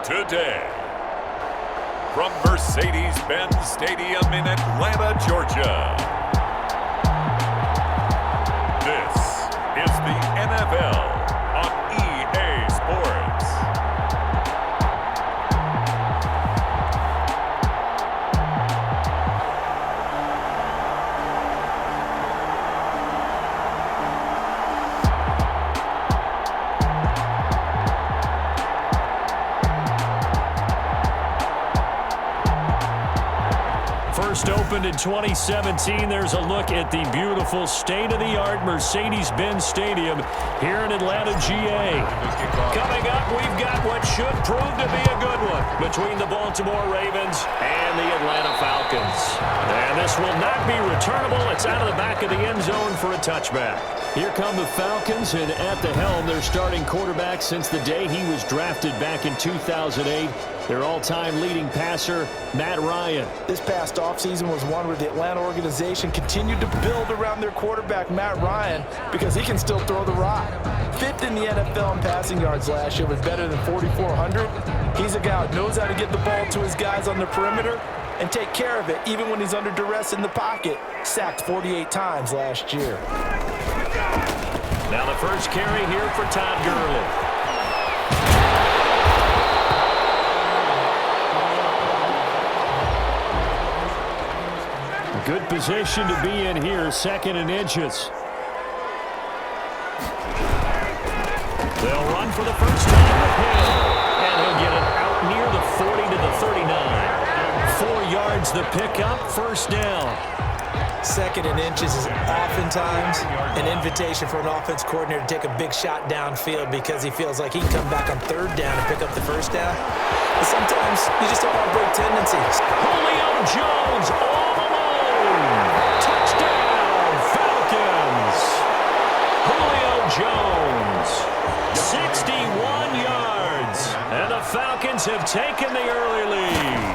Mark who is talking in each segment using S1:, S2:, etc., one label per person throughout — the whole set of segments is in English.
S1: today. From Mercedes-Benz Stadium in Atlanta, Georgia. This is the NFL on EA Sports.
S2: First opened in 2017, there's a look at the beautiful state-of-the-art Mercedes-Benz Stadium here in Atlanta, GA. Coming up, we've got what should prove to be a good one between the Baltimore Ravens and the Atlanta Falcons. And this will not be returnable. It's out of the back of the end zone for a touchback. Here come the Falcons, and at the helm, their starting quarterback since the day he was drafted back in 2008. Their all-time leading passer, Matt Ryan.
S3: This past offseason was one where the Atlanta organization continued to build around their quarterback, Matt Ryan, because he can still throw the rock. Fifth in the NFL in passing yards last year with better than 4,400. He's a guy who knows how to get the ball to his guys on the perimeter and take care of it, even when he's under duress in the pocket. Sacked 48 times last year.
S2: Now the first carry here for Todd Gurley. Good position to be in here, second and inches. They'll run for the first time with Hill, and he'll get it out near the 40 to the 39. 4 yards the pickup, first down.
S3: Second and inches is oftentimes an invitation for an offense coordinator to take a big shot downfield because he feels like he can come back on third down and pick up the first down. But sometimes you just don't want to break tendencies.
S2: Julio Jones all alone. Touchdown, Falcons. Julio Jones, 61 yards. And the Falcons have taken the early lead.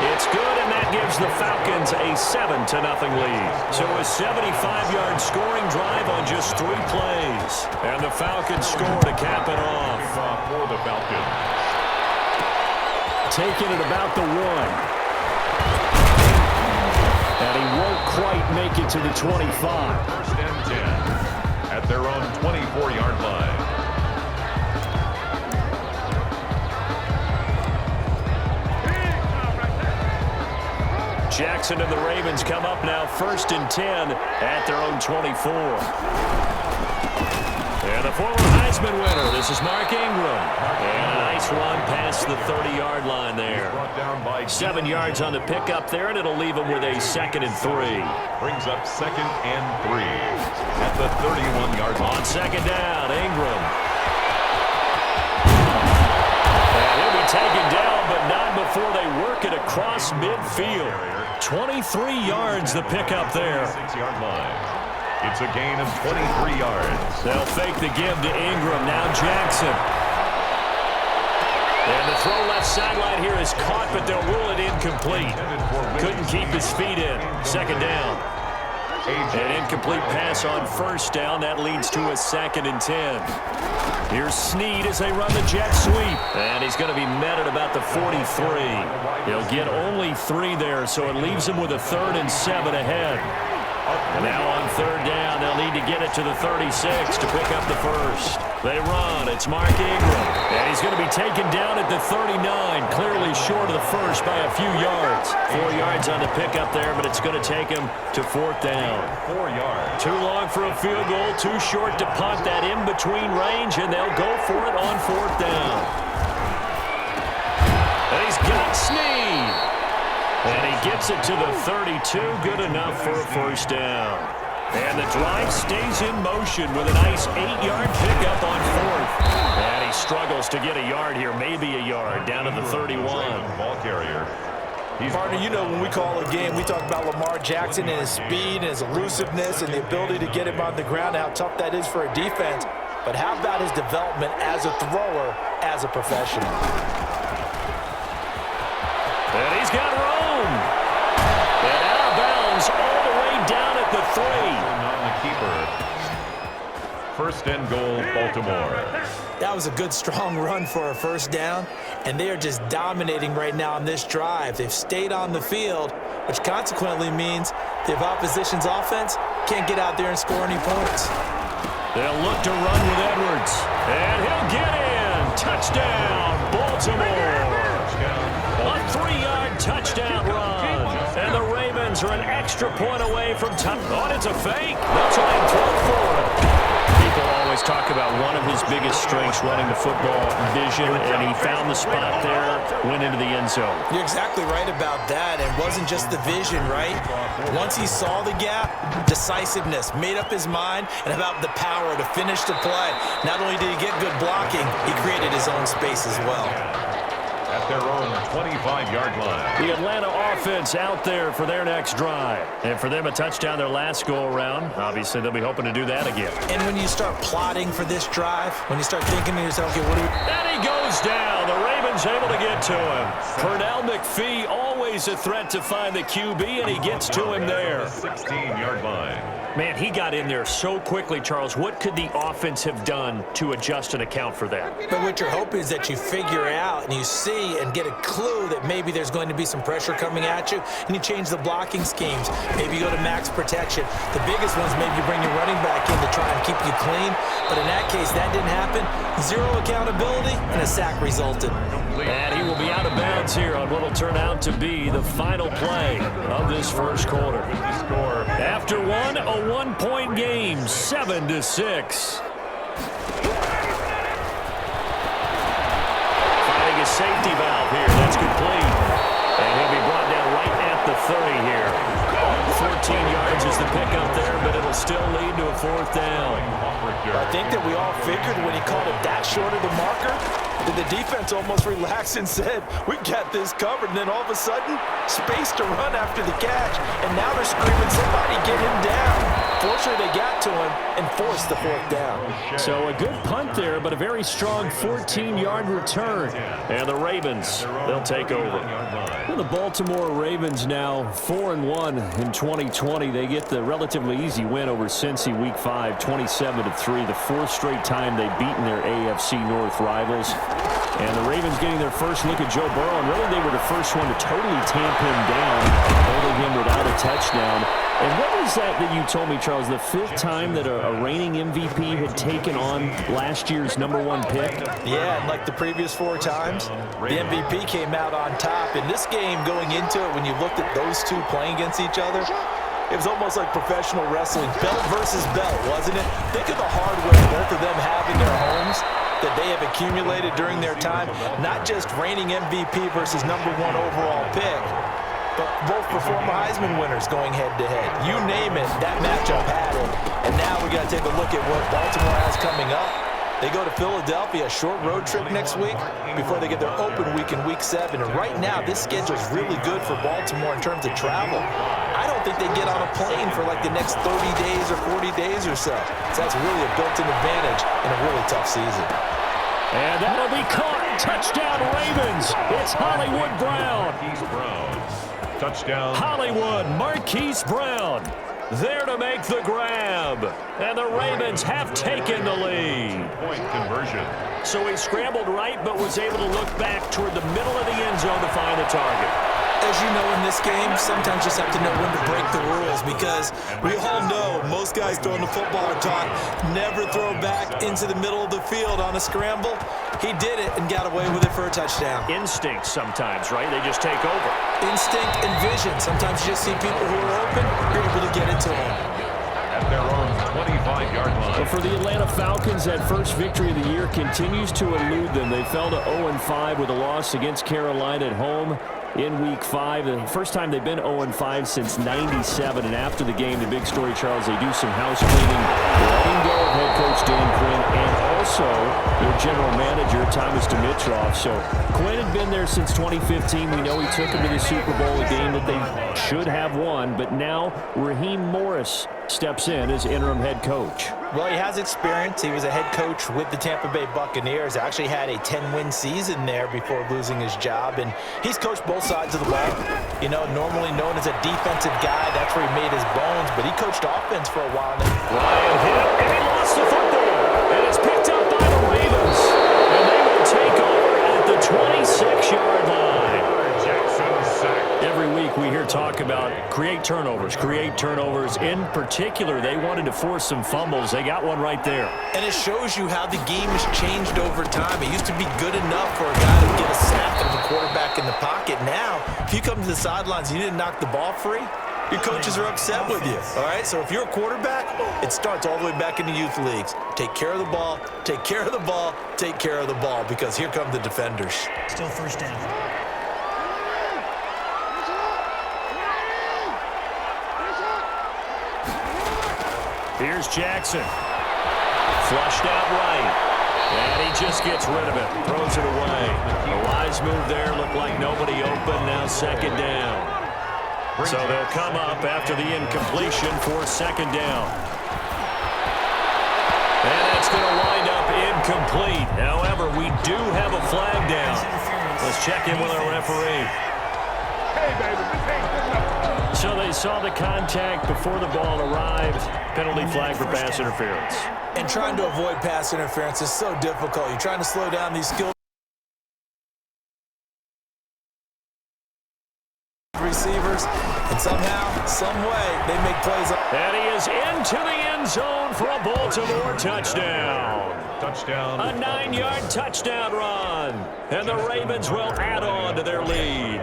S2: It's good, and that gives the Falcons a 7-0 lead. So a 75-yard scoring drive on just 3 plays. And the Falcons score to cap it off.
S1: For the Falcons.
S2: Taking it about the 1. And he won't quite make it to the 25.
S1: First and 10 at their own 24-yard line.
S2: Jackson and the Ravens come up now first and 10 at their own 24. And the former Heisman winner, this is Mark Ingram. And a nice run past the 30-yard line there. 7 yards on the pickup there, and it'll leave him with a 2nd and 3.
S1: Brings up 2nd and 3 at the 31-yard line.
S2: On second down, Ingram. And he'll be taken down, but not before they work it across midfield. 23 yards the pickup there.
S1: 6-yard line. It's a gain of 23 yards.
S2: They'll fake the give to Ingram. Now Jackson. And the throw left sideline here is caught, but they'll rule it incomplete. Couldn't keep his feet in. Second down. An incomplete pass on first down. That leads to a 2nd and 10. Here's Snead as they run the jet sweep. And he's going to be met at about the 43. He'll get only 3 there, so it leaves him with a 3rd and 7 ahead. And now on third down, they'll need to get it to the 36 to pick up the first. They run. It's Mark Ingram. And he's going to be taken down at the 39, clearly short of the first by a few yards. 4 yards on the pickup there, but it's going to take him to 4th down.
S1: 4 yards.
S2: Too long for a field goal, too short to punt that in-between range, and they'll go for it on 4th down. And he's got Snead. And he gets it to the 32, good enough for a first down. And the drive stays in motion with a nice 8-yard pickup on 4th. And he struggles to get a yard here, maybe a yard, down to the 31.
S1: Ball carrier.
S3: Partner, you know when we call a game, we talk about Lamar Jackson and his speed and his elusiveness and the ability to get him on the ground and how tough that is for a defense. But how about his development as a thrower, as a professional?
S2: And he's got room. And out of bounds all the way down at the 3.
S1: On the keeper. First and goal, Baltimore.
S3: That was a good, strong run for a first down, and they are just dominating right now on this drive. They've stayed on the field, which consequently means the opposition's offense can't get out there and score any points.
S2: They'll look to run with Edwards, and he'll get in. Touchdown, Baltimore. A 3-yard touchdown run, and the Ravens are an extra point away from top. Oh, it's a fake. They'll try and throw for it. People always talk about one of his biggest strengths running the football, vision, and he found the spot there, went into the end zone.
S3: You're exactly right about that. It wasn't just the vision, right? Once he saw the gap, decisiveness, made up his mind, and about the power to finish the play. Not only did he get good blocking, he created his own space as well.
S1: At their own 25-yard line.
S2: The Atlanta offense out there for their next drive. And for them, a touchdown their last go-around. Obviously, they'll be hoping to do that again.
S3: And when you start plotting for this drive, when you start thinking to yourself, okay, what do we...
S2: And he goes down. The Ravens able to get to him. Pernell McPhee, always a threat to find the QB, and he gets to him there.
S1: 16-yard line.
S2: Man, he got in there so quickly, Charles. What could the offense have done to adjust and account for that?
S3: But what you're hoping is that you figure out and you see and get a clue that maybe there's going to be some pressure coming at you, and you change the blocking schemes. Maybe you go to max protection. The biggest ones, maybe you bring your running back in to try and keep you clean. But in that case, that didn't happen. Zero accountability, and a sack resulted.
S2: And he will be out of bounds here on what will turn out to be the final play of this first quarter. After one, a one-point game, 7-6. Finding a safety valve here. That's complete. And he'll be brought down right at the 30 here. 14 yards is the pickup there, but it'll still lead to a fourth down.
S3: I think that we all figured when he called it that short of the marker, that the defense almost relaxed and said, we got this covered. And then all of a sudden, space to run after the catch. And now they're screaming, somebody get him down. Fortunately, they got to him and forced the fourth down.
S2: So a good punt there, but a very strong 14-yard return. And the Ravens, they'll take over. Well, the Baltimore Ravens now 4-1 in 2020. They get the relatively easy win over Cincy Week 5, 27-3. The fourth straight time they've beaten their AFC North rivals. And the Ravens getting their first look at Joe Burrow. And really, they were the first one to totally tamp him down, holding him without a touchdown. And what was that you told me, Charles, the fifth time that a reigning MVP had taken on last year's #1 pick?
S3: Yeah, and like the previous 4 times, the MVP came out on top. In this game, going into it, when you looked at those two playing against each other, it was almost like professional wrestling, belt versus belt, wasn't it? Think of the hardware both of them have in their homes that they have accumulated during their time, not just reigning MVP versus #1 overall pick, but both former Heisman winners going head-to-head. You name it, that matchup had it. And now we got to take a look at what Baltimore has coming up. They go to Philadelphia, a short road trip next week before they get their open week in Week 7. And right now, this schedule is really good for Baltimore in terms of travel. I don't think they get on a plane for like the next 30 days or 40 days or so. So that's really a built-in advantage in a really tough season.
S2: And that'll be caught. Touchdown, Ravens. It's Hollywood Brown.
S1: Touchdown.
S2: Hollywood, Marquise Brown, there to make the grab. And the Ravens have taken the lead.
S1: Point conversion.
S2: So he scrambled right, but was able to look back toward the middle of the end zone to find the target.
S3: As you know, in this game, sometimes you just have to know when to break the rules, because we all know most guys throwing the football are taught never throw back into the middle of the field on a scramble. He did it and got away with it for a touchdown.
S2: Instinct sometimes, right? They just take over.
S3: Instinct and vision. Sometimes you just see people who are open, you're able to get it to them.
S1: At their own 25-yard line.
S2: But for the Atlanta Falcons, that first victory of the year continues to elude them. They fell to 0-5 with a loss against Carolina at home in Week 5. The first time they've been 0-5 since '97. And after the game, the big story, Charles, they do some house cleaning, letting go of head coach Dan Quinn and also their general manager, Thomas Dimitroff. So Quinn had been there since 2015. We know he took them to the Super Bowl, a game that they should have won. But now Raheem Morris steps in as interim head coach.
S3: Well, he has experience. He was a head coach with the Tampa Bay Buccaneers. Actually had a 10-win season there before losing his job. And he's coached both sides of the ball. You know, normally known as a defensive guy. That's where he made his bones. But he coached offense for a while now.
S2: Ryan hit, and he lost the football. And it's picked up by the Ravens. about create turnovers. In particular, they wanted to force some fumbles. They got one right there.
S3: And it shows you how the game has changed over time. It used to be good enough for a guy to get a sack of a quarterback in the pocket. Now, if you come to the sidelines and you didn't knock the ball free, your coaches are upset with you, all right? So if you're a quarterback, it starts all the way back in the youth leagues. Take care of the ball, take care of the ball, take care of the ball, because here come the defenders.
S4: Still first down.
S2: Here's Jackson. Flushed out right. And he just gets rid of it. Throws it away. A wise move there. Looked like nobody open. Now second down. So they'll come up after the incompletion for second down. And that's going to wind up incomplete. However, we do have a flag down. Let's check in with our referee. So they saw the contact before the ball arrived. Penalty flag for pass interference.
S3: And trying to avoid pass interference is so difficult. You're trying to slow down these skilled receivers, and somehow, some way, they make plays.
S2: And he is into the end zone for a Baltimore touchdown.
S1: Touchdown.
S2: A 9-yard touchdown run. And the Ravens will add on to their lead.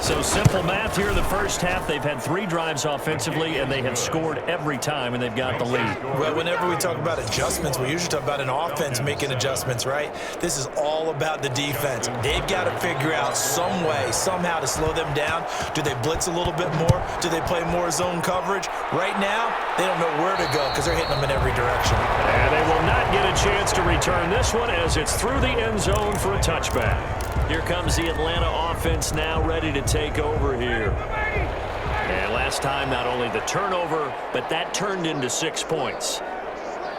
S2: So simple math here in the first half. They've had 3 drives offensively, and they have scored every time, and they've got the lead.
S3: Well, whenever we talk about adjustments, we usually talk about an offense making adjustments, right? This is all about the defense. They've got to figure out some way, somehow to slow them down. Do they blitz a little bit more? Do they play more zone coverage? Right now, they don't know where to go because they're hitting them in every direction.
S2: And they will not get a chance to return this one as it's through the end zone for a touchback. Here comes the Atlanta offense now ready to take over here. And last time, not only the turnover, but that turned into 6 points.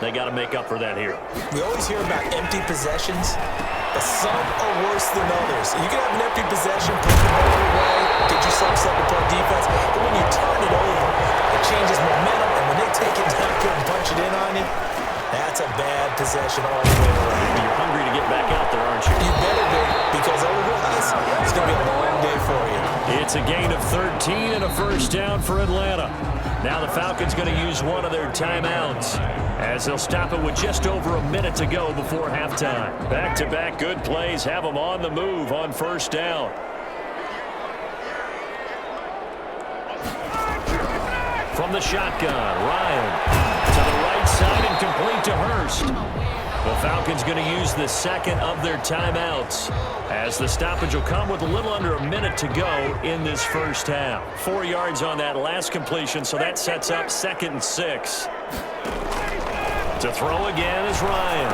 S2: They got to make up for that here.
S3: We always hear about empty possessions, but some are worse than others. You can have an empty possession, put the ball away, get you some set to play defense, but when you turn it over, it changes momentum, and when they take it down and punch it in on you, that's a bad possession all the way around.
S2: You're hungry to get back out there, aren't you?
S3: You better be, because otherwise, it's going to be a long day for you.
S2: It's a gain of 13 and a first down for Atlanta. Now the Falcons going to use one of their timeouts as they'll stop it with just over a minute to go before halftime. Back-to-back good plays have them on the move on first down. From the shotgun, Ryan to the right side and complete to Hurst. The Falcons going to use the second of their timeouts as the stoppage will come with a little under a minute to go in this first half. 4 yards on that last completion, so that sets up 2nd and 6. To throw again is Ryan.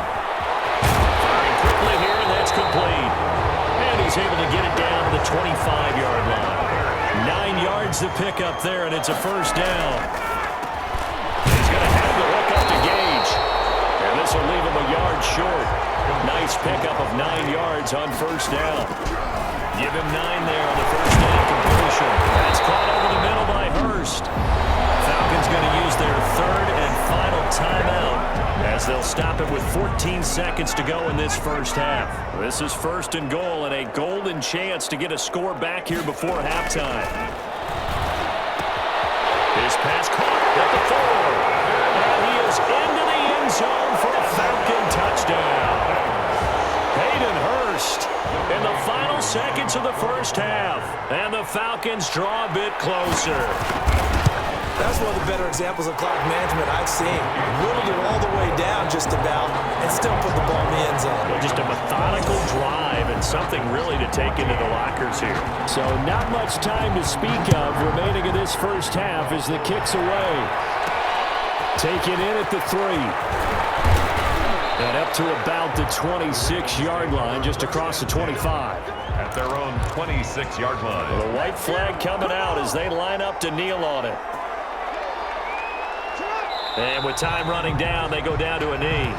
S2: Firing quickly here, and that's complete. And he's able to get it down to the 25-yard line. 9 yards to pick up there, and it's a first down. He's going to have to look up to Gage. And this will leave him a yard short. Nice pickup of 9 yards on first down. Give him 9 there on the first down completion. That's caught over the middle by Hurst. Falcons going to use their 3rd and final timeout as they'll stop it with 14 seconds to go in this first half. This is 1st and goal and a golden chance to get a score back here before halftime. His pass caught at the 4. And he is into the end zone for a Falcon touchdown. Hayden Hurst in the final seconds of the first half. And the Falcons draw a bit closer.
S3: That's one of the better examples of clock management I've seen. Whittled it all the way down just about and still put the ball in the end zone.
S2: Just a methodical drive and something really to take into the lockers here. So not much time to speak of remaining in this first half as the kick's away. Taken in at the 3. And up to about the 26-yard line, just across the 25.
S1: At their own 26-yard line.
S2: The white flag coming out as they line up to kneel on it. And with time running down, they go down to a knee.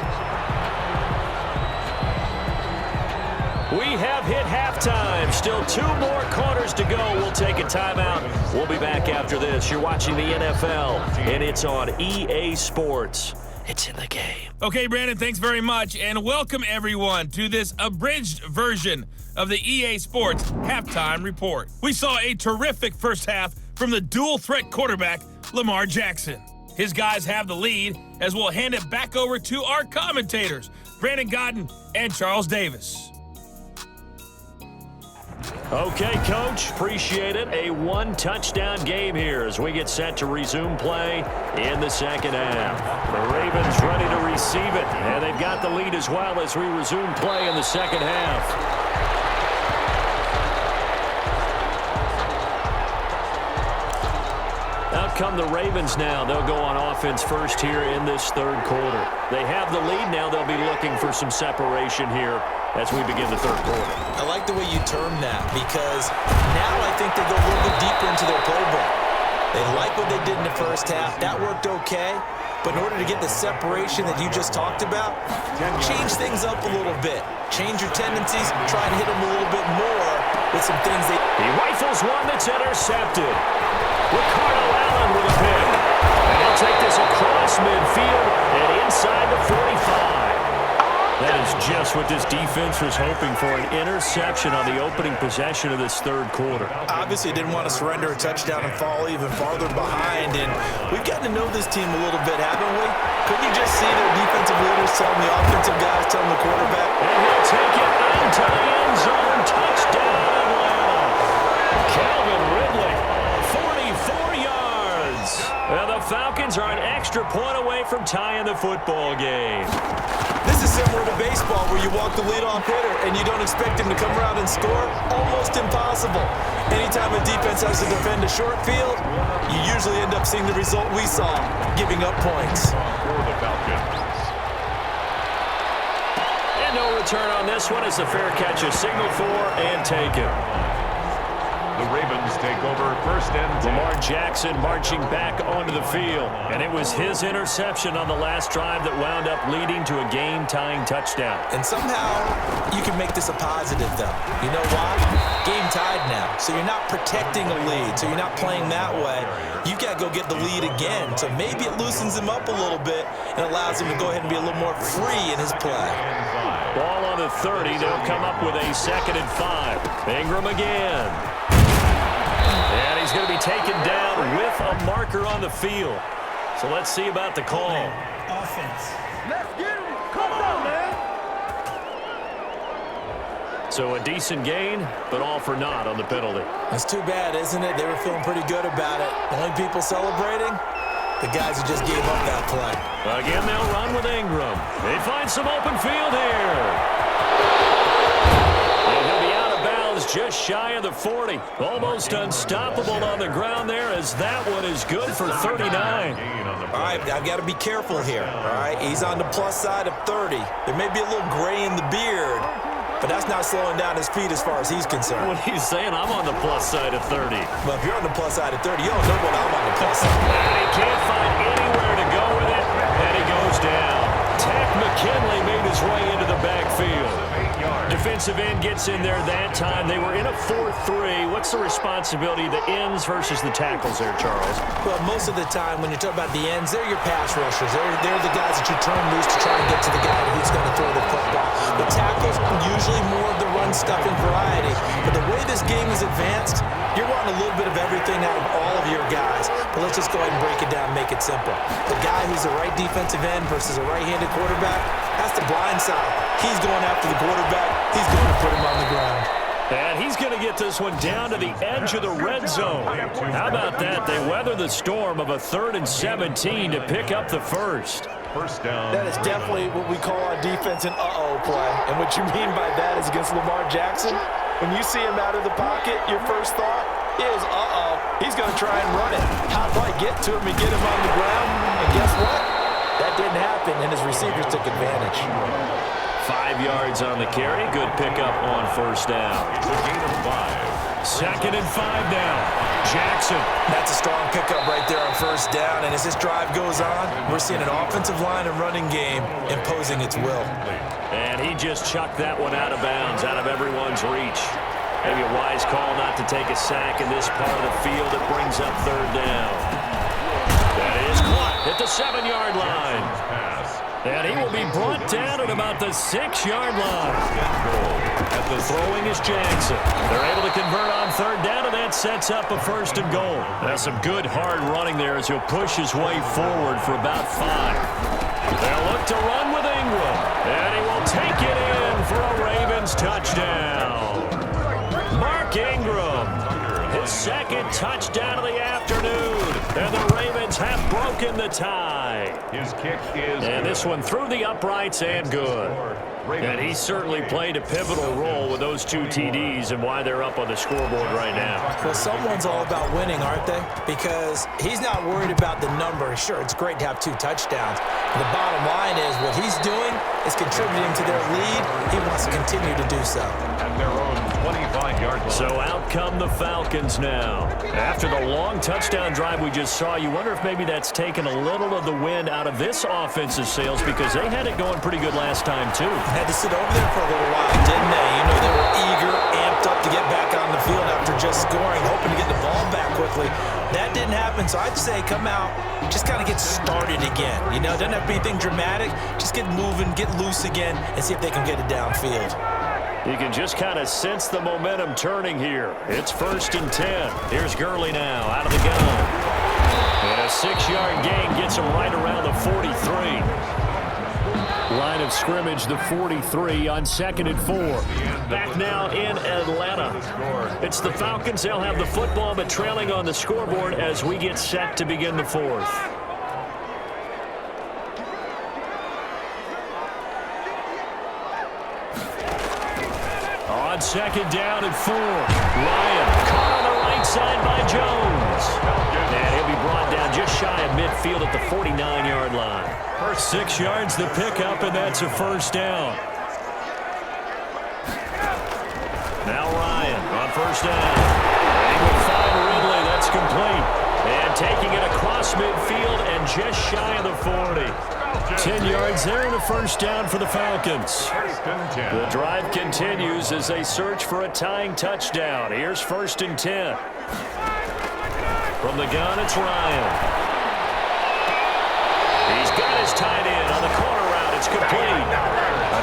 S2: We have hit halftime. Still 2 more quarters to go. We'll take a timeout. We'll be back after this. You're watching the NFL, and it's on EA Sports. It's in the game.
S4: Okay, Brandon, thanks very much, and welcome everyone to this abridged version of the EA Sports Halftime Report. We saw a terrific first half from the dual-threat quarterback, Lamar Jackson. His guys have the lead, as we'll hand it back over to our commentators, Brandon Godden and Charles Davis.
S2: Okay, Coach, appreciate it. A one-touchdown game here as we get set to resume play in the second half. The Ravens ready to receive it, and they've got the lead as well as we resume play in the second half. Out come the Ravens now. They'll go on offense first here in this third quarter. They have the lead now. They'll be looking for some separation here as we begin the third quarter.
S3: I like the way you term that, because now I think they go a little bit deeper into their playbook. They like what they did in the first half. That worked okay. But in order to get the separation that you just talked about, change things up a little bit. Change your tendencies. Try and hit them a little bit more with some things they...
S2: He rifles one that's intercepted. Ricardo Allen with a pick. And he'll take this across midfield and inside the 45. That is just what this defense was hoping for, an interception on the opening possession of this third quarter.
S3: Obviously didn't want to surrender a touchdown and fall even farther behind, and we've gotten to know this team a little bit, haven't we? Couldn't you just see their defensive leaders telling the offensive guys, telling the quarterback?
S2: And he'll take it into the end zone. Touchdown, Atlanta. Calvin Ridley, 44 yards. Well, the Falcons are an extra point away from tying the football game.
S3: This is similar to baseball, where you walk the leadoff hitter and you don't expect him to come around and score. Almost impossible. Anytime a defense has to defend a short field, you usually end up seeing the result we saw, giving up points.
S1: For the Falcons.
S2: And no return on this one as the fair catch is signaled for and taken.
S1: The Ravens take over first and 10.
S2: Lamar Jackson marching back onto the field. And it was his interception on the last drive that wound up leading to a game-tying touchdown.
S3: And somehow you can make this a positive, though. You know why? Game tied now. So you're not protecting a lead. So you're not playing that way. You've got to go get the lead again. So maybe it loosens him up a little bit and allows him to go ahead and be a little more free in his play.
S2: Ball on the 30. They'll come up with a 2nd and 5. Ingram again. And he's going to be taken down with a marker on the field. So let's see about the call.
S5: Offense. Let's get him. Come on, man.
S2: So a decent gain, but all for naught on the penalty.
S3: That's too bad, isn't it? They were feeling pretty good about it. The only people celebrating? The guys who just gave up that play.
S2: Again, they'll run with Ingram. They find some open field here. And he'll be out of bounds just shy of the 40. Almost unstoppable on the ground there as that one is good for 39.
S3: All right, I've got to be careful here, all right? He's on the plus side of 30. There may be a little gray in the beard, but that's not slowing down his feet as far as he's concerned.
S2: What he's saying, I'm on the plus side of 30.
S3: But if you're on the plus side of 30, you don't know what I'm on the plus side.
S2: And he can't find anywhere to go with it, and he goes down. Tack McKinley made his way into the backfield. Defensive end gets in there that time. They were in a 4-3. What's the responsibility of the ends versus the tackles there, Charles?
S3: Well, most of the time when you talk about the ends, they're your pass rushers. They're the guys that you turn loose to try and get to the guy who's going to throw the football. The tackles are usually more of the run-stuffing variety. But the way this game is advanced, you're wanting a little bit of everything out of all of your guys. But let's just go ahead and break it down and make it simple. The guy who's the right defensive end versus a right-handed quarterback, that's the blind side. He's going after the quarterback. He's going to put him on the ground.
S2: And he's going to get this one down to the edge of the red zone. How about that? They weather the storm of a 3rd and 17 to pick up the first.
S1: First down.
S3: That is definitely what we call our defense an uh-oh play. And what you mean by that is against Lamar Jackson, when you see him out of the pocket, your first thought is, uh-oh, he's going to try and run it. How do I get to him and get him on the ground? And guess what? That didn't happen, and his receivers took advantage.
S2: 5 yards on the carry. Good pickup on first down.
S1: It's a gain of 5.
S2: 2nd and 5 now. Jackson.
S3: That's a strong pickup right there on first down. And as this drive goes on, we're seeing an offensive line and running game imposing its will.
S2: And he just chucked that one out of bounds, out of everyone's reach. Maybe a wise call not to take a sack in this part of the field. It brings up 3rd down. That is caught at the 7-yard line. And he will be brought down at about the 6-yard line. At the throwing is Jackson. They're able to convert on third down, and that sets up a 1st and goal. That's some good hard running there as he'll push his way forward for about 5. They'll look to run with Ingram, and he will take it in for a Ravens touchdown. Mark Ingram, his 2nd touchdown of the afternoon, and the Ravens have broken the tie.
S1: His kick is
S2: and this one through the uprights and good. And he certainly played a pivotal role with those 2 TDs and why they're up on the scoreboard right now.
S3: Well, someone's all about winning, aren't they? Because he's not worried about the number. Sure, it's great to have 2 touchdowns. But the bottom line is what he's doing is contributing to their lead. He wants to continue to do so.
S1: At their own 25-yard line.
S2: So out come the Falcons now. After the long touchdown drive we just saw, you wonder if maybe that's taken a little of the wind out of this offensive sails because they had it going pretty good last time, too.
S3: Had to sit over there for a little while, didn't they? You know, they were eager, amped up to get back on the field after just scoring, hoping to get the ball back quickly. That didn't happen, so I'd say come out, just kind of get started again. You know, it doesn't have to be anything dramatic. Just get moving, get loose again, and see if they can get it downfield.
S2: You can just kind of sense the momentum turning here. It's 1st and 10. Here's Gurley now out of the gun. And a 6-yard gain gets him right around the 43. Line of scrimmage, the 43 on 2nd and 4. Back now in Atlanta. It's the Falcons. They'll have the football, but trailing on the scoreboard as we get set to begin the 4th. On 2nd down and 4. Ryan caught on the right side by Jones. And he'll be brought down just shy of midfield at the 49-yard line. 6 yards the pickup, and that's a 1st down. Now Ryan on 1st down. And he will find Ridley. That's complete. And taking it across midfield and just shy of the 40. 10 yards there and a 1st down for the Falcons. The drive continues as they search for a tying touchdown. Here's 1st and 10. From the gun, it's Ryan. He's got his tight end on the corner route. It's complete.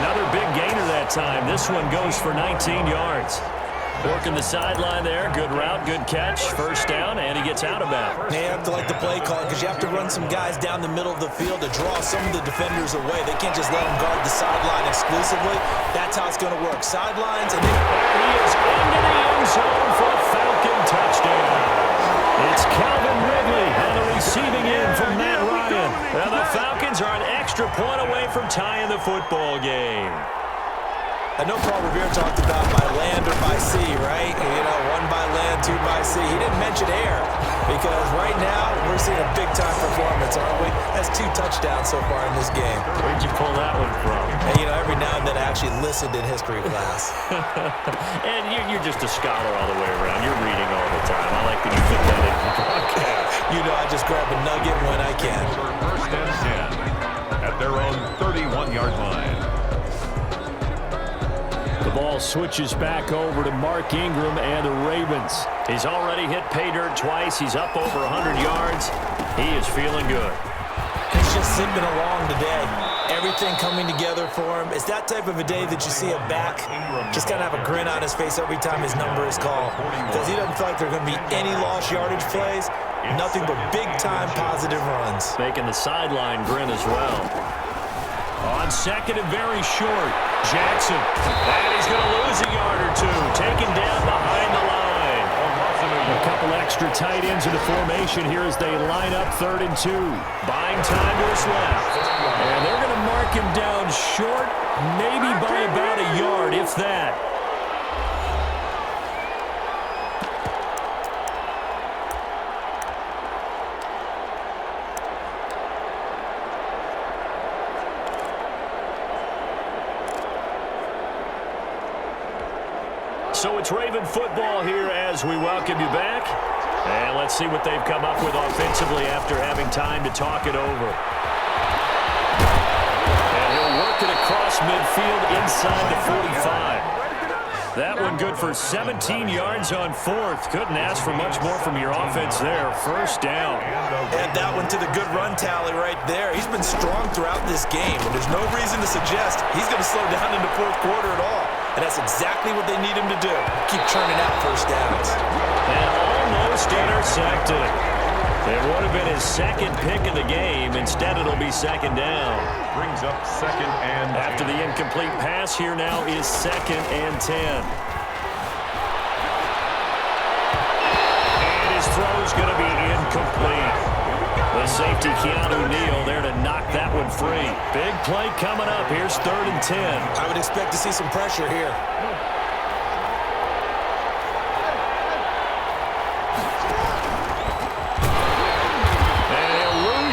S2: Another big gainer that time. This one goes for 19 yards. Working the sideline there. Good route, good catch. 1st down, and he gets out of bounds.
S3: They have to like the play call because you have to run some guys down the middle of the field to draw some of the defenders away. They can't just let them guard the sideline exclusively. That's how it's going to work. Sidelines, and then
S2: he is into the end zone for a Falcon touchdown. It's Calvin Ridley on the receiving end from Matt Ryan. And the Falcons are an extra point away from tying the football game.
S3: I know Paul Revere talked about by land or by sea, right? You know, 1 by land, 2 by sea. He didn't mention air because right now we're seeing a big-time performance, aren't we? That's 2 touchdowns so far in this game.
S2: Where'd you pull that one from?
S3: And, you know, every now and then I actually listened in history class.
S2: And you're just a scholar all the way around. You're reading all the time. I like that you fit that in the broadcast.
S3: You know, I just grab a nugget when I can.
S1: 1st and 10 at their own 31-yard line.
S2: The ball switches back over to Mark Ingram and the Ravens. He's already hit pay dirt twice. He's up over 100 yards. He is feeling good.
S3: He's just zipping along today. Everything coming together for him. It's that type of a day that you see a back just kind of have a grin on his face every time his number is called. Because he doesn't feel like there are going to be any lost yardage plays. Nothing but big-time positive runs.
S2: Making the sideline grin as well. On 2nd and very short, Jackson. And he's going to lose a yard or 2. Taken down behind the line. A couple extra tight ends in the formation here as they line up 3rd and 2. Buying time to his left. And they're going to mark him down short, maybe by about a yard, if that. So it's Raven football here as we welcome you back. And let's see what they've come up with offensively after having time to talk it over. And he'll work it across midfield inside the 45. That one good for 17 yards on fourth. Couldn't ask for much more from your offense there. First down.
S3: Add that one to the good run tally right there. He's been strong throughout this game, and there's no reason to suggest he's going to slow down in the fourth quarter at all. And that's exactly what they need him to do. Keep churning out first downs.
S2: And almost intercepted. It would have been his second pick of the game. Instead, it'll be second down.
S1: Brings up second and 10.
S2: After the incomplete pass, here now is second and 10. And his throw's going to be incomplete. The safety, Keanu Neal, there to knock that one free. Big play coming up. Here's third and 10.
S3: I would expect to see some pressure here.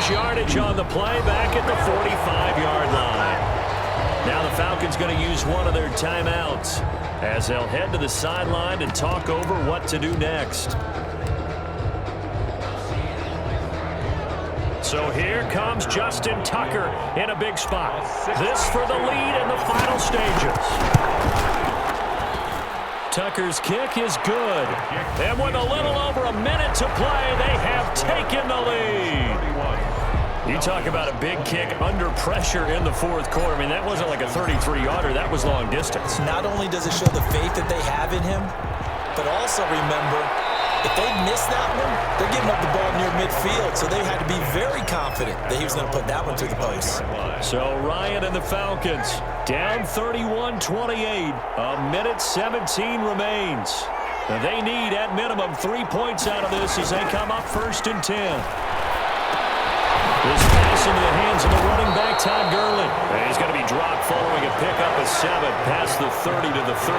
S2: Yardage on the play back at the 45-yard line. Now the Falcons going to use one of their timeouts as they'll head to the sideline and talk over what to do next. So here comes Justin Tucker in a big spot. This for the lead in the final stages. Tucker's kick is good. And with a little over a minute to play, they have taken the lead. You talk about a big kick under pressure in the fourth quarter. I mean, that wasn't like a 33-yarder. That was long distance.
S3: Not only does it show the faith that they have in him, but also remember, if they miss that one, they're giving up the ball near midfield. So they had to be very confident that he was going to put that one through the post.
S2: So Ryan and the Falcons down 31-28. A minute 17 remains. They need, at minimum, 3 points out of this as they come up first and 10. This pass into the hands of the running back, Todd Gurley. And he's going to be dropped following a pickup of 7 past the 30 to the 32.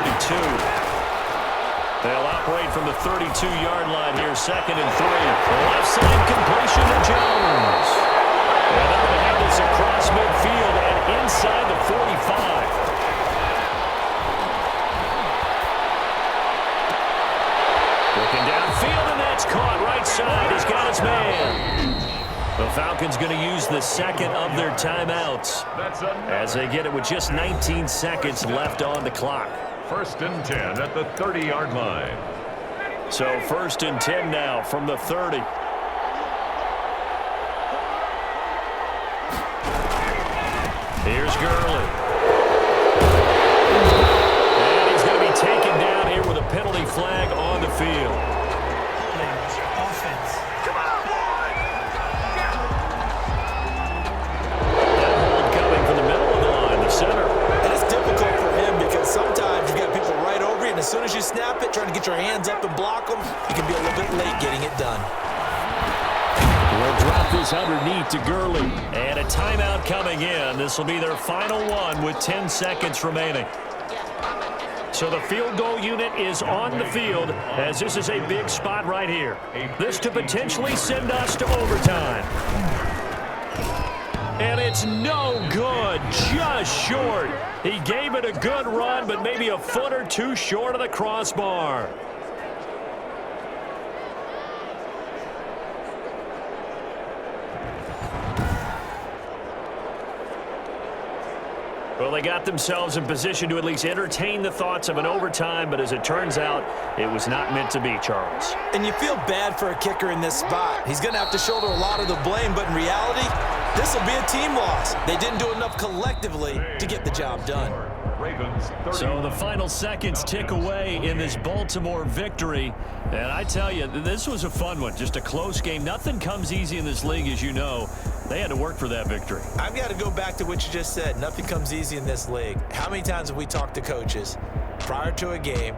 S2: They'll operate from the 32-yard line here, second and 3. Left side completion to Jones. And they're going to have this across midfield and inside the 45. Looking downfield, and that's caught right side. He's got his man. The Falcons going to use the second of their timeouts as they get it with just 19 seconds left on the clock.
S1: First and 10 at the 30-yard line.
S2: So first and 10 now from the 30. Here's Gurley. And he's going to be taken down here with a penalty flag on the field.
S5: Offense.
S3: As soon as you snap it, trying to get your hands up and block them, you can be a little bit late getting it done.
S2: We'll drop this underneath to Gurley. And a timeout coming in. This will be their final one with 10 seconds remaining. So the field goal unit is on the field as this is a big spot right here. This to potentially send us to overtime. And it's no good, just short. He gave it a good run, but maybe a foot or two short of the crossbar. Well, they got themselves in position to at least entertain the thoughts of an overtime, but as it turns out, it was not meant to be, Charles.
S3: And you feel bad for a kicker in this spot. He's going to have to shoulder a lot of the blame, but in reality, this will be a team loss. They didn't do enough collectively to get the job done.
S2: So the final seconds tick away in this Baltimore victory. And I tell you, this was a fun one. Just a close game. Nothing comes easy in this league, as you know. They had to work for that victory.
S3: I've got to go back to what you just said. Nothing comes easy in this league. How many times have we talked to coaches prior to a game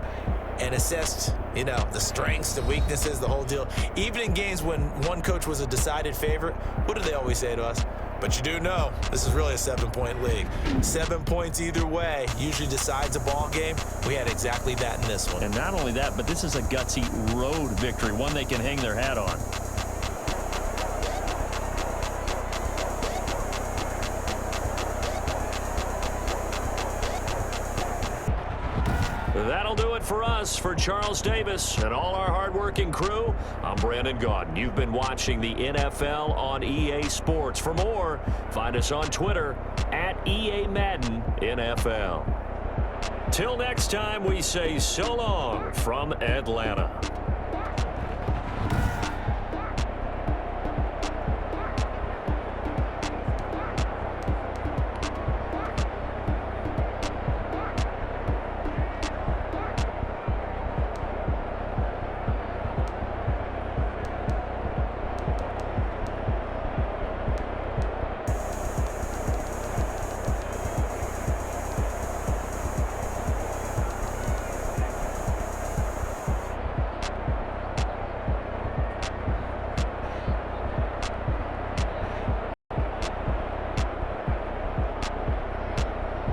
S3: and assessed, you know, the strengths, the weaknesses, the whole deal? Even in games when one coach was a decided favorite, what do they always say to us? But you do know this is really a 7-point league. 7 points either way usually decides a ball game. We had exactly that in this one.
S2: And not only that, but this is a gutsy road victory, one they can hang their hat on. That'll do it for us. For Charles Davis and all our hardworking crew, I'm Brandon Gaudin. You've been watching the NFL on EA Sports. For more, find us on Twitter @EA Madden NFL. Till next time, we say so long from Atlanta.